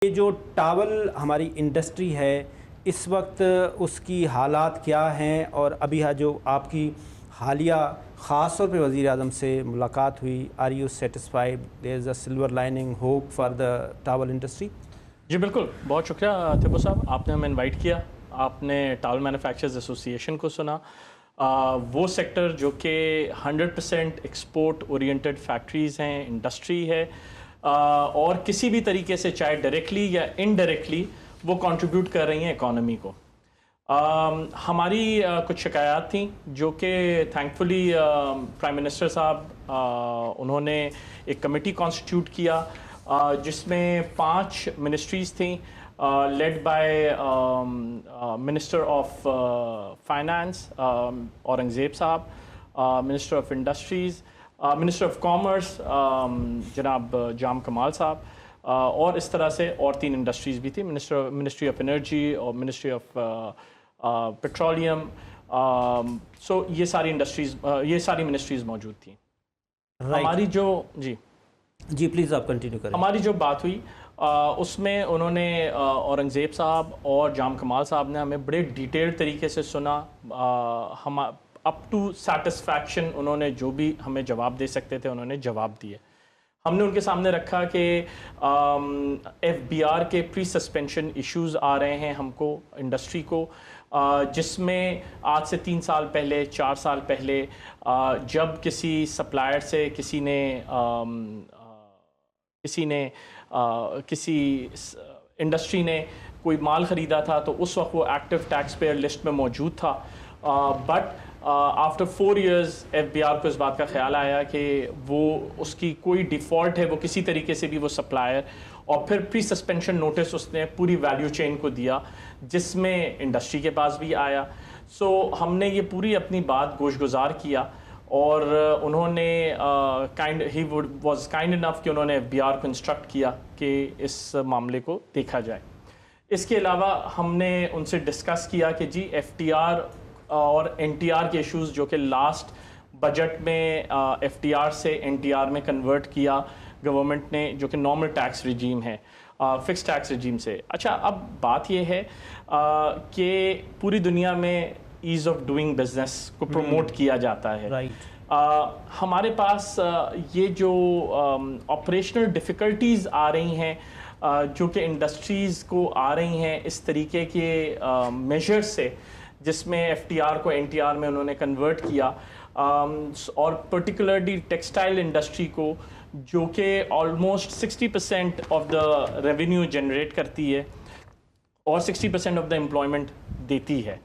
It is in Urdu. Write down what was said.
یہ جو ٹاول ہماری انڈسٹری ہے اس وقت اس کی حالات کیا ہیں، اور ابھی جو آپ کی حالیہ خاص طور پہ وزیر اعظم سے ملاقات ہوئی، are you satisfied there is a silver lining hope for the towel industry? جی بالکل، بہت شکریہ تھبو صاحب، آپ نے ہمیں انوائٹ کیا، آپ نے ٹاول مینوفیکچررز ایسوسی ایشن کو سنا۔ وہ سیکٹر جو کہ 100% ایکسپورٹ اورینٹڈ فیکٹریز ہیں، انڈسٹری ہے، اور کسی بھی طریقے سے چاہے ڈائریکٹلی یا انڈائریکٹلی وہ کنٹریبیوٹ کر رہی ہیں اکانومی کو۔ ہماری کچھ شکایات تھیں جو کہ تھینکفلی پرائم منسٹر صاحب انہوں نے ایک کمیٹی کانسٹیٹیوٹ کیا جس میں 5 منسٹریز تھیں، led by minister of finance Aurangzeb صاحب، minister of industries, minister of commerce جناب جام کمال صاحب، اور اس طرح سے اور 3 انڈسٹریز بھی تھیں، منسٹری آف انرجی اور منسٹری آف پیٹرولیم، سو یہ ساری منسٹریز موجود تھیں۔ ہماری جو جی پلیز آپ کنٹینیو کریں۔ ہماری جو بات ہوئی اس میں انہوں نے اورنگزیب صاحب اور جام کمال صاحب نے ہمیں بڑے ڈیٹیلڈ طریقے سے سنا، ہم اپ ٹو سیٹسفیکشن انہوں نے جو بھی ہمیں جواب دے سکتے تھے انہوں نے جواب دیے۔ ہم نے ان کے سامنے رکھا کہ ایف بی آر کے پری سسپینشن ایشوز آ رہے ہیں ہم کو، انڈسٹری کو، جس میں آج سے 3 سال پہلے 4 سال پہلے جب کسی سپلائر سے کسی انڈسٹری نے کوئی مال خریدا تھا تو اس وقت وہ ایکٹیو ٹیکس پیئر لسٹ میں موجود تھا، but after 4 years F B R کو اس بات کا خیال آیا کہ وہ اس کی کوئی ڈیفالٹ ہے، وہ کسی طریقے سے بھی وہ سپلائر، اور پھر پری سسپینشن نوٹس اس نے پوری ویلیو چین کو دیا جس میں انڈسٹری کے پاس بھی آیا۔ سو ہم نے یہ پوری اپنی بات گوش گزار کیا، اور انہوں نے ہی واز کائنڈ انف کہ انہوں نے ایف بی آر کو انسٹرکٹ کیا کہ اس معاملے کو دیکھا جائے۔ اس کے علاوہ ہم نے ان سے ڈسکس کیا کہ جی ایف ٹی آر اور این ٹی آر کے ایشوز جو کہ لاسٹ بجٹ میں ایف ٹی آر سے این ٹی آر میں کنورٹ کیا گورنمنٹ نے، جو کہ نارمل ٹیکس ریجیم ہے فکس ٹیکس ریجیم سے۔ اچھا، اب بات یہ ہے کہ پوری دنیا میں ایز آف ڈوئنگ بزنس کو پروموٹ کیا جاتا ہے، ہمارے پاس یہ جو آپریشنل ڈیفیکلٹیز آ رہی ہیں جو کہ انڈسٹریز کو آ رہی ہیں اس طریقے کے میجر سے، جس میں ایف ٹی آر کو این ٹی آر میں انہوں نے کنورٹ کیا، اور پرٹیکولرلی ٹیکسٹائل انڈسٹری کو جو کہ almost 60% of the revenue generate کرتی ہے اور 60% آف دا امپلائمنٹ دیتی ہے۔